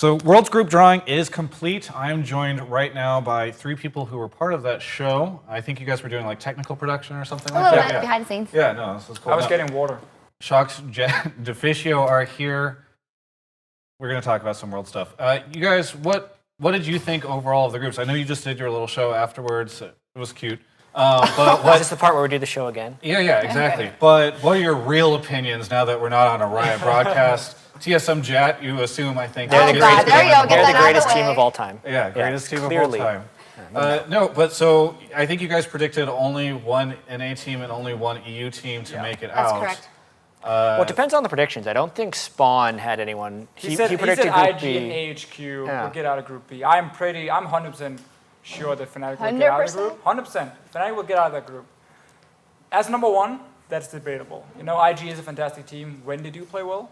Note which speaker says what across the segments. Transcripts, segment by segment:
Speaker 1: So World's group drawing is complete. I'm joined right now by 3 people who were part of that show. I think you guys were doing like technical production or something like that.
Speaker 2: Behind the scenes.
Speaker 1: Yeah, no, this was cool.
Speaker 3: I was getting water.
Speaker 1: Sjokz, Jatt, Deficio are here. We're going to talk about some World stuff. You guys, what did you think overall of the groups? I know you just did your little show afterwards. It was cute. But
Speaker 4: is this the part where we do the show again?
Speaker 1: Yeah, exactly. But what are your real opinions now that we're not on a Riot broadcast? TSM Jatt, you assume, I think.
Speaker 2: They're the greatest,
Speaker 4: they're the greatest team of all time.
Speaker 1: Yeah, greatest team
Speaker 4: clearly.
Speaker 1: of all time. No, but so I think you guys predicted only one NA team and only one EU team to make it out.
Speaker 2: That's correct.
Speaker 4: Well, it depends on the predictions. I don't think Spawn had anyone.
Speaker 3: He predicted
Speaker 4: Group
Speaker 3: IG
Speaker 4: B.
Speaker 3: and AHQ would get out of Group B. I'm 100% sure that Fnatic will get out of the group. 100%. Fnatic will get out of that group. As number 1, that's debatable. You know, IG is a fantastic team when they do play well.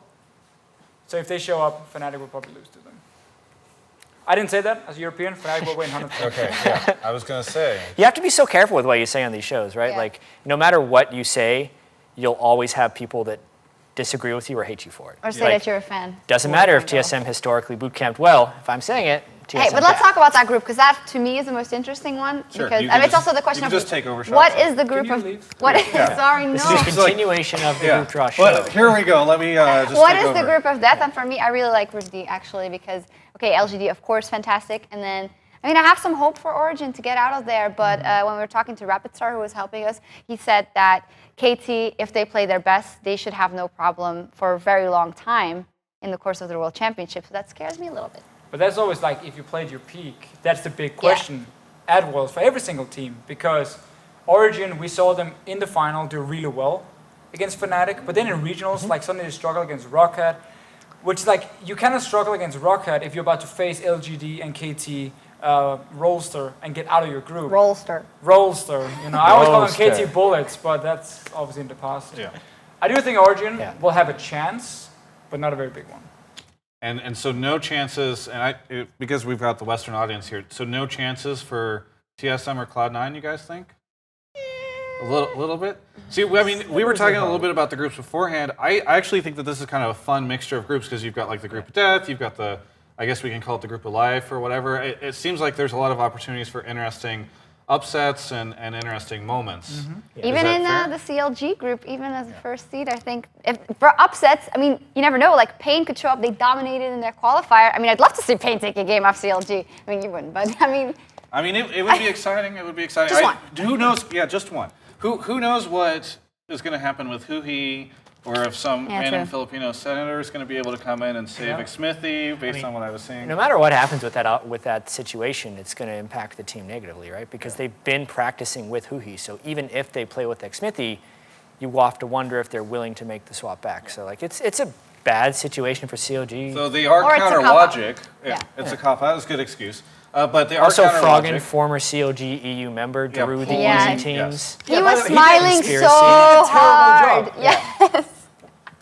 Speaker 3: So if they show up, Fnatic will probably lose to them. I didn't say that. As a European, Fnatic will win 100%.
Speaker 1: Okay, yeah, I was going to say.
Speaker 4: You have to be so careful with what you say on these shows, right?
Speaker 2: Yeah.
Speaker 4: Like, no matter what you say, you'll always have people that disagree with you or hate you for it.
Speaker 2: Or say that you're a fan.
Speaker 4: Doesn't matter if TSM historically bootcamped well. If I'm saying it, TSM
Speaker 2: Hey, but let's talk about that group, because that, to me, is the most interesting one.
Speaker 1: Sure,
Speaker 2: because it's also the question of
Speaker 1: just take over
Speaker 2: what is the group
Speaker 3: Can
Speaker 2: of...
Speaker 3: you leave?
Speaker 2: What is, sorry, no.
Speaker 4: This is a continuation of the group draw show.
Speaker 1: But here we go. Let me just
Speaker 2: What
Speaker 1: take
Speaker 2: is
Speaker 1: over.
Speaker 2: the group of death? And for me, I really like Group D, actually, because, okay, LGD, of course, fantastic. And then, I mean, I have some hope for Origin to get out of there. But when we were talking to Rapid Star, who was helping us, he said that KT, if they play their best, they should have no problem for a very long time in the course of the World Championship. So that scares me a little bit.
Speaker 3: But that's always like, if you played your peak, that's the big question at Worlds for every single team. Because Origin, we saw them in the final do really well against Fnatic. But then in regionals, like suddenly they struggle against Rocket. Which is like, you cannot struggle against Rocket if you're about to face LGD and KT, Rolster, and get out of your group.
Speaker 2: Rolster.
Speaker 3: You know, I always call them KT Bullets, but that's obviously in the past.
Speaker 1: Yeah.
Speaker 3: I do think Origin will have a chance, but not a very big one.
Speaker 1: And so no chances, and because we've got the Western audience here, so no chances for TSM or Cloud9, you guys think? A little bit? See, I mean, we were talking a little bit about the groups beforehand. I actually think that this is kind of a fun mixture of groups because you've got like the group of death, you've got the, I guess we can call it the group of life or whatever. It seems like there's a lot of opportunities for interesting upsets and interesting moments.
Speaker 2: Yeah. Even in the CLG group, even as a first seed, I think, for upsets, I mean, you never know. Like, Pain could show up. They dominated in their qualifier. I mean, I'd love to see Pain take a game off CLG. I mean, you wouldn't, but I mean...
Speaker 1: it would be exciting. It would be exciting.
Speaker 2: Just one.
Speaker 1: Who knows? Yeah, just one. Who knows what is going to happen with Huhi, or if some random Filipino senator is going to be able to come in and save Xmithy based on what I was seeing.
Speaker 4: No matter what happens with that situation, it's going to impact the team negatively, right? Because they've been practicing with Huhi, so even if they play with Xmithy, you will have to wonder if they're willing to make the swap back. So like it's a bad situation for CLG.
Speaker 1: So they are counter logic. It's a cop out. It's a good excuse. But they are
Speaker 4: also
Speaker 1: counter
Speaker 4: Froggen,
Speaker 1: logic.
Speaker 4: former CLG EU member, drew the easy teams.
Speaker 2: He was smiling so hard. Yes.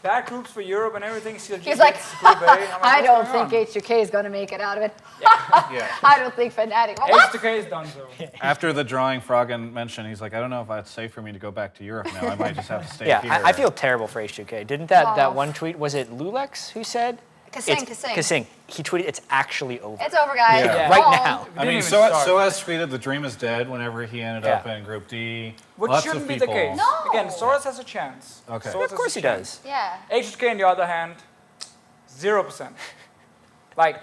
Speaker 3: Bad groups for Europe and everything. CLG
Speaker 2: He's like,
Speaker 3: Group A.
Speaker 2: I don't think H2K is going to make it out of it. I don't think Fnatic.
Speaker 3: H2K is done so.
Speaker 1: After the drawing Froggen mentioned, he's like, I don't know if it's safe for me to go back to Europe now. I might just have to stay here.
Speaker 4: I feel terrible for H2K. Didn't that one tweet, was it Lulex who said? Kasing. He tweeted, it's actually over.
Speaker 2: It's over, guys.
Speaker 4: Right now.
Speaker 1: I mean, Soaz tweeted the dream is dead whenever he ended up in Group D.
Speaker 3: Which shouldn't be the case.
Speaker 2: No.
Speaker 3: Again, Soaz has a chance.
Speaker 1: Okay.
Speaker 4: Of course he does.
Speaker 2: Yeah.
Speaker 3: H2K, on the other hand, 0%. Like,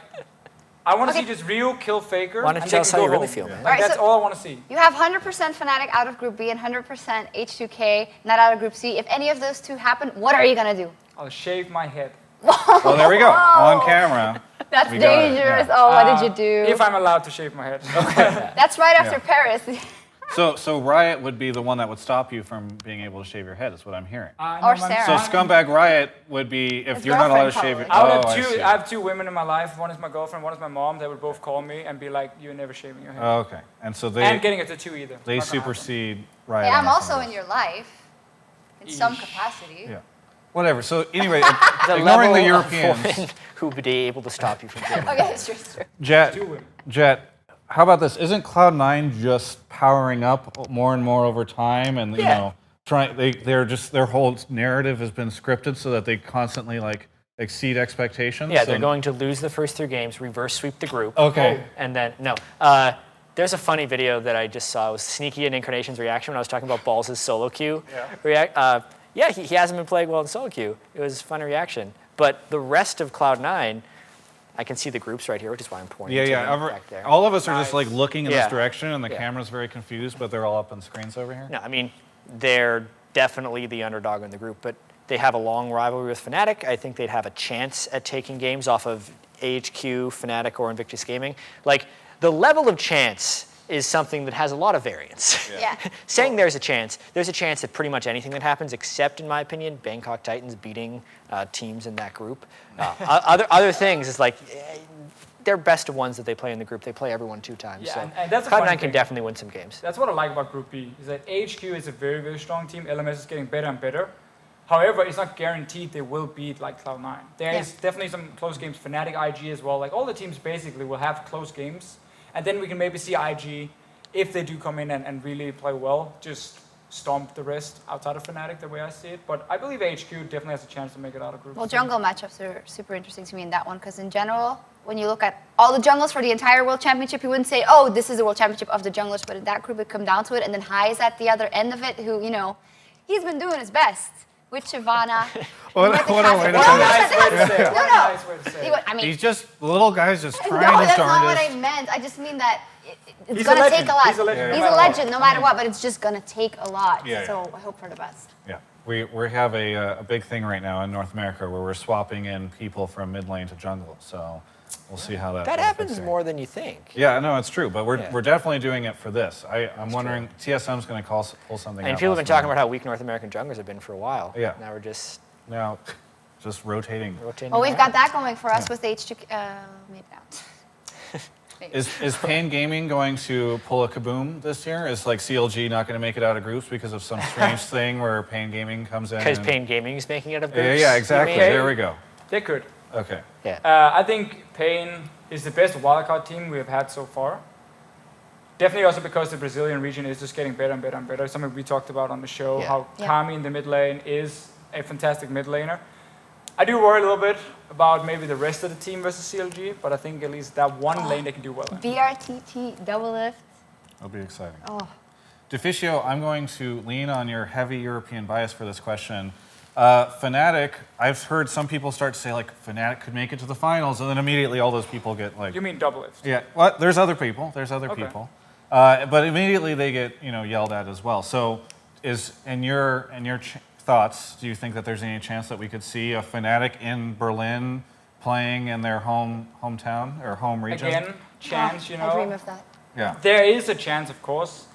Speaker 3: I want to see just real kill faker.
Speaker 4: Why don't you tell us how you really feel, man?
Speaker 3: Like, that's all I want to see.
Speaker 2: You have 100% Fnatic out of Group B and 100% H2K not out of Group C. If any of those two happen, what are you going to do?
Speaker 3: I'll shave my head.
Speaker 1: Well, there we go. On camera.
Speaker 2: That's dangerous. Oh, what did you do?
Speaker 3: If I'm allowed to shave my head.
Speaker 2: That's right after Paris.
Speaker 1: So Riot would be the one that would stop you from being able to shave your head, is what I'm hearing.
Speaker 2: Or Sarah.
Speaker 1: So Scumbag Riot would be if you're not allowed to shave your head.
Speaker 3: I have two women in my life. One is my girlfriend, one is my mom. They would both call me and be like, "You're never shaving your head."
Speaker 1: Oh, okay. And so
Speaker 3: and getting a tattoo either.
Speaker 1: They supersede Riot.
Speaker 2: Hey, I'm also in your life in some capacity.
Speaker 1: Yeah. Whatever. So anyway, ignoring the Europeans,
Speaker 4: who would be able to stop you from doing it.
Speaker 2: Okay, it's true.
Speaker 1: Jatt, how about this? Isn't Cloud9 just powering up more and more over time, and you know, their whole narrative has been scripted so that they constantly like exceed expectations?
Speaker 4: Yeah, they're going to lose the first 3 games, reverse sweep the group.
Speaker 1: Okay.
Speaker 4: And then, no. There's a funny video that I just saw. It was Sneaky and Incarnation's reaction when I was talking about Balls' solo queue. Yeah. He hasn't been playing well in solo queue. It was a funny reaction. But the rest of Cloud9, I can see the groups right here, which is why I'm pointing to them back there.
Speaker 1: All of us are just like looking in this
Speaker 4: Yeah.
Speaker 1: direction, and the
Speaker 4: Yeah.
Speaker 1: camera's very confused, but they're all up on screens over here.
Speaker 4: No, I mean, they're definitely the underdog in the group, but they have a long rivalry with Fnatic. I think they'd have a chance at taking games off of AHQ, Fnatic, or Invictus Gaming. Like, the level of chance is something that has a lot of variance.
Speaker 2: Yeah.
Speaker 4: Saying there's a chance that pretty much anything that happens, except, in my opinion, Bangkok Titans beating teams in that group. Other things is like, they're best of ones that they play in the group. They play everyone 2 times.
Speaker 3: Yeah,
Speaker 4: So
Speaker 3: and that's a funny
Speaker 4: Cloud9 can
Speaker 3: thing.
Speaker 4: definitely win some games.
Speaker 3: That's what I like about Group B, is that AHQ is a very, very strong team. LMS is getting better and better. However, it's not guaranteed they will beat like Cloud9. There is definitely some close games. Fnatic, IG as well. Like all the teams basically will have close games. And then we can maybe see IG, if they do come in and really play well, just stomp the rest outside of Fnatic the way I see it. But I believe HQ definitely has a chance to make it out of group.
Speaker 2: Well, jungle matchups are super interesting to me in that one because in general, when you look at all the jungles for the entire World Championship, you wouldn't say, oh, this is the World Championship of the junglers, but in that group it come down to it, and then Hai is at the other end of it, who, you know, he's been doing his best with Shyvana.
Speaker 1: What a way to
Speaker 3: Nice way to say it.
Speaker 2: No, no.
Speaker 3: Nice way to say it.
Speaker 2: I mean,
Speaker 1: He's just little guys just
Speaker 2: no,
Speaker 1: trying his
Speaker 2: that's not what
Speaker 1: darndest.
Speaker 2: I meant. I just mean that it's
Speaker 3: He's
Speaker 2: going
Speaker 3: a
Speaker 2: to
Speaker 3: legend.
Speaker 2: take a lot.
Speaker 3: He's a legend,
Speaker 2: He's
Speaker 3: no
Speaker 2: a
Speaker 3: matter
Speaker 2: legend
Speaker 3: what.
Speaker 2: no matter what, but it's just going to take a lot.
Speaker 1: Yeah,
Speaker 2: So I hope for the best.
Speaker 1: Yeah, we have a big thing right now in North America where we're swapping in people from mid lane to jungle. So we'll see how that.
Speaker 4: That
Speaker 1: goes
Speaker 4: happens
Speaker 1: this year.
Speaker 4: more than you think.
Speaker 1: Yeah, no, it's true, but we're
Speaker 4: Yeah.
Speaker 1: we're definitely doing it for this. I'm wondering TSM's going to pull something.
Speaker 4: And
Speaker 1: out
Speaker 4: people have been
Speaker 1: last
Speaker 4: talking
Speaker 1: minute.
Speaker 4: about how weak North American junglers have been for a while.
Speaker 1: Yeah.
Speaker 4: Now we're just
Speaker 1: Now, just rotating.
Speaker 4: rotating.
Speaker 2: Well, we've
Speaker 4: around.
Speaker 2: got that going for us with H2. Maybe not. Maybe.
Speaker 1: Is Pain Gaming going to pull a kaboom this year? Is like CLG not going to make it out of groups because of some strange thing where Pain Gaming comes in?
Speaker 4: Because
Speaker 1: and-
Speaker 4: Pain Gaming is making it of
Speaker 1: Yeah,
Speaker 4: groups.
Speaker 1: yeah,
Speaker 4: you
Speaker 1: exactly.
Speaker 4: mean?
Speaker 1: There we go.
Speaker 3: They could.
Speaker 1: Okay.
Speaker 4: Yeah.
Speaker 3: I think Pain is the best wildcard team we have had so far. Definitely also because the Brazilian region is just getting better and better and better. Something we talked about on the show,
Speaker 4: Yeah.
Speaker 3: how
Speaker 2: Yeah.
Speaker 3: Kami in the mid lane is a fantastic mid laner. I do worry a little bit about maybe the rest of the team versus CLG, but I think at least that one lane they can do well in.
Speaker 2: BRTT double lift.
Speaker 1: That'll be exciting.
Speaker 2: Oh.
Speaker 1: Deficio, I'm going to lean on your heavy European bias for this question. Fnatic, I've heard some people start to say like Fnatic could make it to the finals, and then immediately all those people get like,
Speaker 3: You mean double lift?
Speaker 1: yeah, what? There's other people. There's other
Speaker 3: Okay.
Speaker 1: people, but immediately they get yelled at as well. So, is in your thoughts, do you think that there's any chance that we could see a Fnatic in Berlin playing in their hometown or home region?
Speaker 3: Again, chance, you know.
Speaker 2: I dream of that.
Speaker 1: Yeah.
Speaker 3: There is a chance, of course.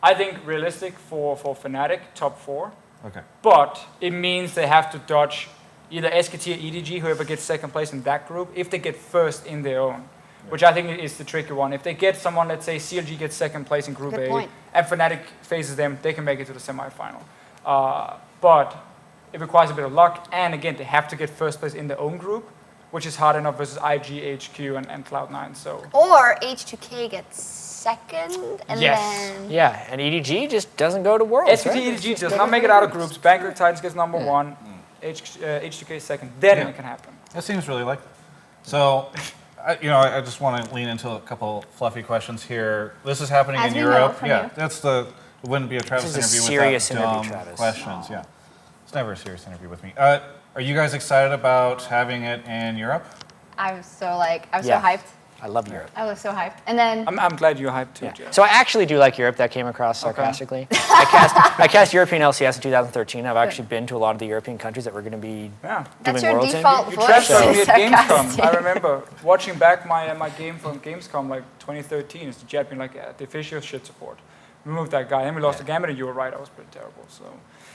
Speaker 3: I think realistic for Fnatic, top 4.
Speaker 1: Okay.
Speaker 3: But it means they have to dodge either SKT or EDG, whoever gets second place in that group, if they get first in their own, which I think is the tricky one. If they get someone, let's say CLG gets second place in Group
Speaker 2: Good
Speaker 3: A,
Speaker 2: point.
Speaker 3: and Fnatic faces them, they can make it to the semifinal. But it requires a bit of luck, and again, they have to get first place in their own group, which is hard enough versus IG, HQ, and Cloud9. So
Speaker 2: Or H2K gets second, and
Speaker 3: Yes.
Speaker 2: then
Speaker 4: Yeah, and EDG just doesn't go to Worlds.
Speaker 3: SKT,
Speaker 4: right?
Speaker 3: EDG does not make it out of groups. Bangkok Titans gets number 1, H2K second. Then
Speaker 1: Yeah.
Speaker 3: it can happen.
Speaker 1: That seems really likely. So, I just want to lean into a couple fluffy questions here. This is happening
Speaker 2: As
Speaker 1: in
Speaker 2: we know
Speaker 1: Europe.
Speaker 2: from
Speaker 1: Yeah,
Speaker 2: you.
Speaker 1: it wouldn't be a Travis
Speaker 4: is a
Speaker 1: interview
Speaker 4: serious
Speaker 1: without
Speaker 4: interview,
Speaker 1: dumb
Speaker 4: Travis.
Speaker 1: questions. Yeah, it's never a serious interview with me. Are you guys excited about having it in Europe?
Speaker 2: I'm so
Speaker 4: Yeah.
Speaker 2: hyped.
Speaker 4: I love Europe.
Speaker 2: I was so hyped. And then
Speaker 3: I'm glad you're hyped too,
Speaker 4: Yeah.
Speaker 3: Jeff.
Speaker 4: So I actually do like Europe. That came across sarcastically. I cast European LCS in 2013. I've actually been to a lot of the European countries that we're going to be
Speaker 3: Yeah.
Speaker 2: that's
Speaker 4: doing
Speaker 2: your
Speaker 4: Worlds
Speaker 2: default
Speaker 3: You
Speaker 2: voice.
Speaker 3: transferred me at Gamescom.
Speaker 2: sarcastic.
Speaker 3: I remember watching back my game from Gamescom like 2013. It's the Jatt being like, Deficio shit support. Remove that guy. And we lost the Gambit and you were right. I was pretty terrible. So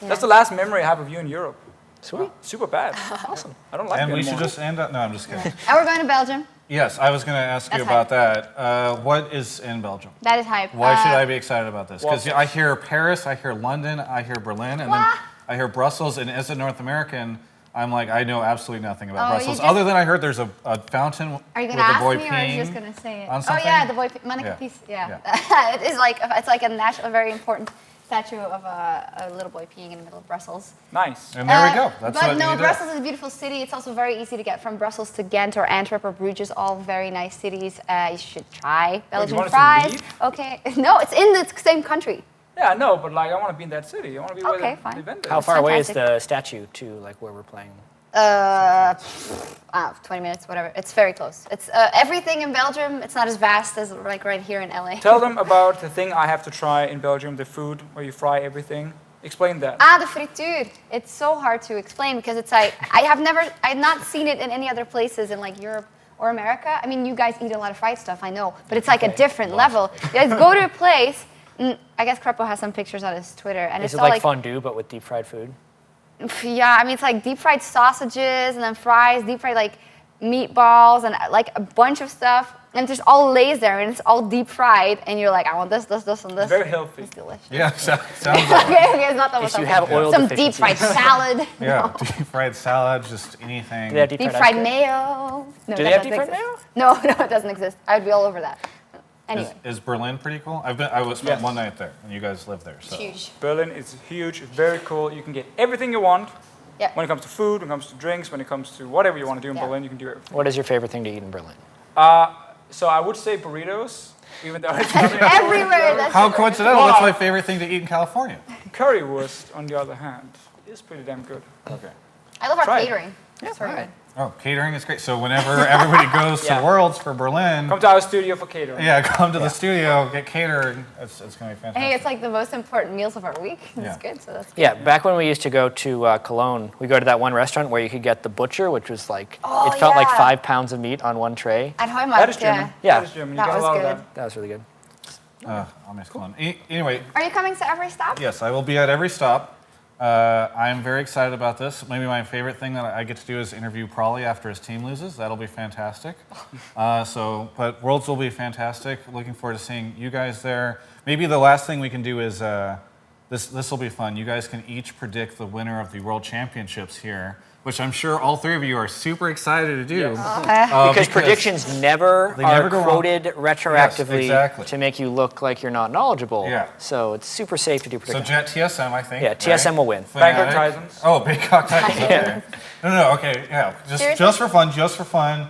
Speaker 3: that's the last memory I have of you in Europe.
Speaker 4: in. Sweet.
Speaker 3: Super bad. Awesome. I don't like
Speaker 1: And
Speaker 3: you
Speaker 1: we should
Speaker 3: anymore.
Speaker 1: just end up. No, I'm just kidding.
Speaker 2: And we're going to Belgium.
Speaker 1: Yes, I was going to ask you
Speaker 2: That's
Speaker 1: about that. What is in Belgium?
Speaker 2: That is hype.
Speaker 1: Why should I be excited about this? Because
Speaker 3: Well,
Speaker 1: I hear Paris, I hear London, I hear Berlin, and then
Speaker 2: What?
Speaker 1: I hear Brussels. And as a North American, I'm like, I know absolutely nothing about
Speaker 2: Oh, you
Speaker 1: Brussels,
Speaker 2: just-
Speaker 1: other than I heard there's a fountain
Speaker 2: Are you
Speaker 1: with
Speaker 2: going to
Speaker 1: a
Speaker 2: ask
Speaker 1: boy
Speaker 2: me, or are you just
Speaker 1: peeing.
Speaker 2: going to say it?
Speaker 1: on
Speaker 2: Oh
Speaker 1: something?
Speaker 2: yeah, the boy Monica
Speaker 1: Yeah.
Speaker 2: piece. Yeah, it is like it's like a national, very important statue of a little boy peeing in the middle of Brussels.
Speaker 3: Nice.
Speaker 1: And there we go. That's
Speaker 2: but
Speaker 1: what
Speaker 2: no,
Speaker 1: you do.
Speaker 2: Brussels is a beautiful city. It's also very easy to get from Brussels to Ghent or Antwerp or Bruges, all very nice cities. You should try Belgian
Speaker 3: want us to
Speaker 2: fries.
Speaker 3: leave?
Speaker 2: Okay, no, it's in the same country.
Speaker 3: Yeah, no, but like I want to be in that city. I want to be
Speaker 2: Okay,
Speaker 3: where
Speaker 2: fine.
Speaker 3: the event is.
Speaker 4: How far away is
Speaker 2: fantastic.
Speaker 4: the statue to like where we're playing?
Speaker 2: 20 minutes, whatever. It's very close. It's everything in Belgium. It's not as vast as like right here in LA.
Speaker 3: Tell them about the thing I have to try in Belgium, the food where you fry everything. Explain that.
Speaker 2: The frituur. It's so hard to explain because it's like I've not seen it in any other places in like Europe or America. I mean, you guys eat a lot of fried stuff, I know, but it's like a different level. You guys go to a place. I guess Crepo has some pictures on his Twitter, and
Speaker 4: Is
Speaker 2: it's
Speaker 4: it
Speaker 2: all
Speaker 4: like fondue but with deep fried food?
Speaker 2: Yeah, I mean it's like deep fried sausages and then fries, deep fried like meatballs and like a bunch of stuff, and just all lays there and it's all deep fried, and you're like, I want this, this, this, and this.
Speaker 3: Very healthy.
Speaker 2: It's delicious.
Speaker 1: Yeah, sounds like
Speaker 2: Okay, it's not that much.
Speaker 4: If you have oil
Speaker 2: some deep
Speaker 4: deficiency.
Speaker 2: fried salad.
Speaker 1: yeah, deep fried salad, just anything.
Speaker 4: Do they have deep
Speaker 2: Deep
Speaker 4: fried
Speaker 2: fried
Speaker 4: ice cream?
Speaker 2: mayo. No,
Speaker 4: Do
Speaker 2: that
Speaker 4: they have
Speaker 2: doesn't
Speaker 4: deep fried
Speaker 2: exist.
Speaker 4: mayo?
Speaker 2: No, no, it doesn't exist. I would be all over that. Anyway,
Speaker 1: Is Berlin pretty cool? I was spent one night there, and you guys live there. So.
Speaker 2: huge.
Speaker 3: Berlin is huge. It's very cool. You can get everything you want.
Speaker 2: Yeah.
Speaker 3: When it comes to food, when it comes to drinks, when it comes to whatever you want to do in
Speaker 2: Yeah.
Speaker 3: Berlin, you can do everything.
Speaker 4: What is your favorite thing to eat in Berlin?
Speaker 3: So I would say burritos, even though it's not
Speaker 2: Everywhere. That's
Speaker 1: How coincidental? That's my favorite thing to eat in California.
Speaker 3: Currywurst, on the other hand, is pretty damn good.
Speaker 1: Okay.
Speaker 2: I love our
Speaker 3: Try it.
Speaker 2: catering. It's very good.
Speaker 1: Oh, catering is great. So whenever everybody goes
Speaker 3: Yeah.
Speaker 1: to Worlds for Berlin,
Speaker 3: Come to our studio for catering.
Speaker 1: yeah, come to the studio, get catering. It's going to be fantastic.
Speaker 2: Hey, it's like the most important meals of our week. It's
Speaker 1: Yeah.
Speaker 2: good. So that's good.
Speaker 4: Yeah, back when we used to go to Cologne, we go to that one restaurant where you could get the butcher, which was like,
Speaker 2: Oh,
Speaker 4: it felt like
Speaker 2: yeah.
Speaker 4: 5 pounds of meat on one tray.
Speaker 2: At Heumarkt,
Speaker 3: That is German.
Speaker 4: Yeah.
Speaker 3: That is German. You
Speaker 2: That
Speaker 3: get a
Speaker 2: was
Speaker 3: lot
Speaker 2: good.
Speaker 3: of that.
Speaker 4: That was really good.
Speaker 1: I miss Cologne. Anyway,
Speaker 2: Are you coming to every stop?
Speaker 1: yes, I will be at every stop. I'm very excited about this. Maybe my favorite thing that I get to do is interview Prawley after his team loses. That'll be fantastic. But Worlds will be fantastic. Looking forward to seeing you guys there. Maybe the last thing we can do is this will be fun. You guys can each predict the winner of the World Championships here, which I'm sure all three of you are super excited to do.
Speaker 4: Because predictions never
Speaker 1: They
Speaker 4: are
Speaker 1: never go wrong.
Speaker 4: quoted retroactively
Speaker 1: exactly.
Speaker 4: to make you look like you're not knowledgeable.
Speaker 1: Yeah.
Speaker 4: So it's super safe to do
Speaker 1: So
Speaker 4: predictions.
Speaker 1: Jet TSM, I think.
Speaker 4: Yeah, TSM will win.
Speaker 3: Bangkok
Speaker 1: Fnatic.
Speaker 3: Titans.
Speaker 1: Oh, Bangkok Titans. Okay. No, okay, yeah.
Speaker 2: Seriously?
Speaker 1: Just for fun, just for fun.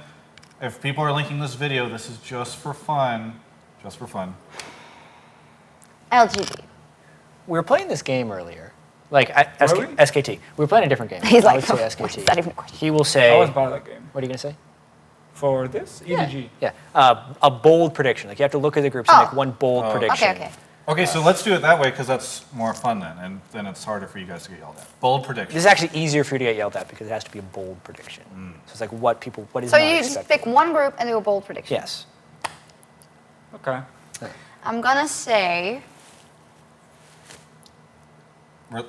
Speaker 1: If people are linking this video, this is just for fun. Just for fun.
Speaker 2: LGD.
Speaker 4: We were playing this game earlier. Like
Speaker 3: Were we?
Speaker 4: SKT. We were playing a different game.
Speaker 2: He's
Speaker 4: I
Speaker 2: like,
Speaker 4: would say
Speaker 2: "Oh,
Speaker 4: SKT.
Speaker 2: is that even a question?"
Speaker 4: He will
Speaker 3: I
Speaker 4: say,
Speaker 3: was part of that game.
Speaker 4: what are you going to say?
Speaker 3: For this, EDG.
Speaker 4: Yeah, a bold prediction. Like you have to look at the groups and make one bold prediction.
Speaker 2: Okay, okay.
Speaker 1: Okay, so let's do it that way because that's more fun then, and then it's harder for you guys to get yelled at. Bold prediction.
Speaker 4: This is actually easier for you to get yelled at because it has to be a bold prediction. So it's like what is
Speaker 2: So
Speaker 4: not
Speaker 2: you just
Speaker 4: acceptable.
Speaker 2: pick one group and do a bold prediction.
Speaker 4: Yes.
Speaker 3: Okay.
Speaker 2: I'm gonna say.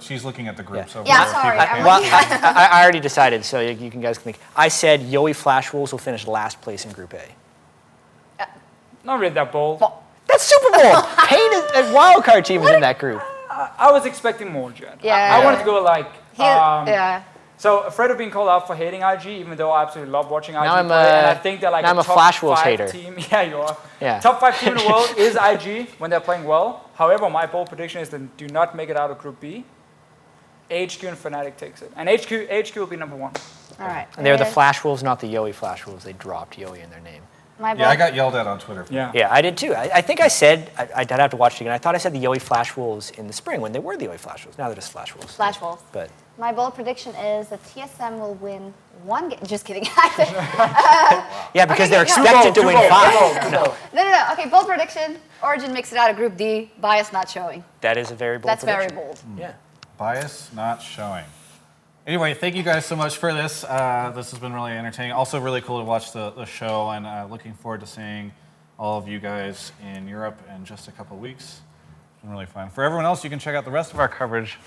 Speaker 1: She's looking at the group.
Speaker 4: Yeah.
Speaker 1: So
Speaker 2: Yeah,
Speaker 1: people
Speaker 2: sorry,
Speaker 1: can't-
Speaker 2: I'm
Speaker 4: Well,
Speaker 2: looking
Speaker 4: I already decided, so you can guys can think. I said Yowie Flash Wolves will finish last place in Group A.
Speaker 3: Not really that bold.
Speaker 4: That's Super Bowl. Kane is a wild card team is in that group.
Speaker 3: I was expecting more, Jet.
Speaker 2: Yeah.
Speaker 3: I wanted to go like.
Speaker 2: Yeah.
Speaker 3: So afraid of being called out for hating IG, even though I absolutely love watching IG
Speaker 4: Now I'm
Speaker 3: play, and I
Speaker 4: a-
Speaker 3: think they're like
Speaker 4: now I'm a
Speaker 3: top
Speaker 4: Flash Wolves
Speaker 3: 5
Speaker 4: hater.
Speaker 3: team. Yeah, you are.
Speaker 4: Yeah.
Speaker 3: Top 5 team in the world is IG when they're playing well. However, my bold prediction is they do not make it out of Group B. HQ and Fnatic takes it, and HQ will be number 1.
Speaker 2: All right.
Speaker 4: And they're the
Speaker 2: Here's
Speaker 4: Flash Wolves, not the Yowie Flash Wolves. They dropped Yowie in their name.
Speaker 2: My bold.
Speaker 1: Yeah, I got yelled at on Twitter.
Speaker 3: Yeah.
Speaker 4: Yeah, I did too. I think I said, I'd have to watch it again. I thought I said the Yowie Flash Wolves in the spring when they were the Yowie Flash Wolves. Now they're just Flash Wolves.
Speaker 2: Flash Wolves.
Speaker 4: But
Speaker 2: My bold prediction is that TSM will win one game. Just kidding.
Speaker 4: yeah, because
Speaker 2: Okay,
Speaker 4: they're
Speaker 2: no.
Speaker 4: expected to win 5.
Speaker 2: No. Okay, bold prediction. Origin makes it out of Group D. Bias not showing.
Speaker 4: That is a very bold
Speaker 2: That's very
Speaker 4: prediction.
Speaker 2: bold.
Speaker 4: Yeah.
Speaker 1: Bias not showing. Anyway, thank you guys so much for this. This has been really entertaining. Also really cool to watch the show, and looking forward to seeing all of you guys in Europe in just a couple of weeks. It's been really fun. For everyone else, you can check out the rest of our coverage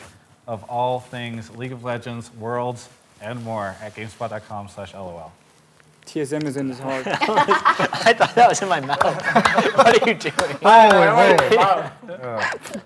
Speaker 1: of all things League of Legends, Worlds, and more at GameSpot.com/LOL.
Speaker 3: TSM is in his heart.
Speaker 4: I thought that was in my mouth. What are you doing?
Speaker 1: Holy moly.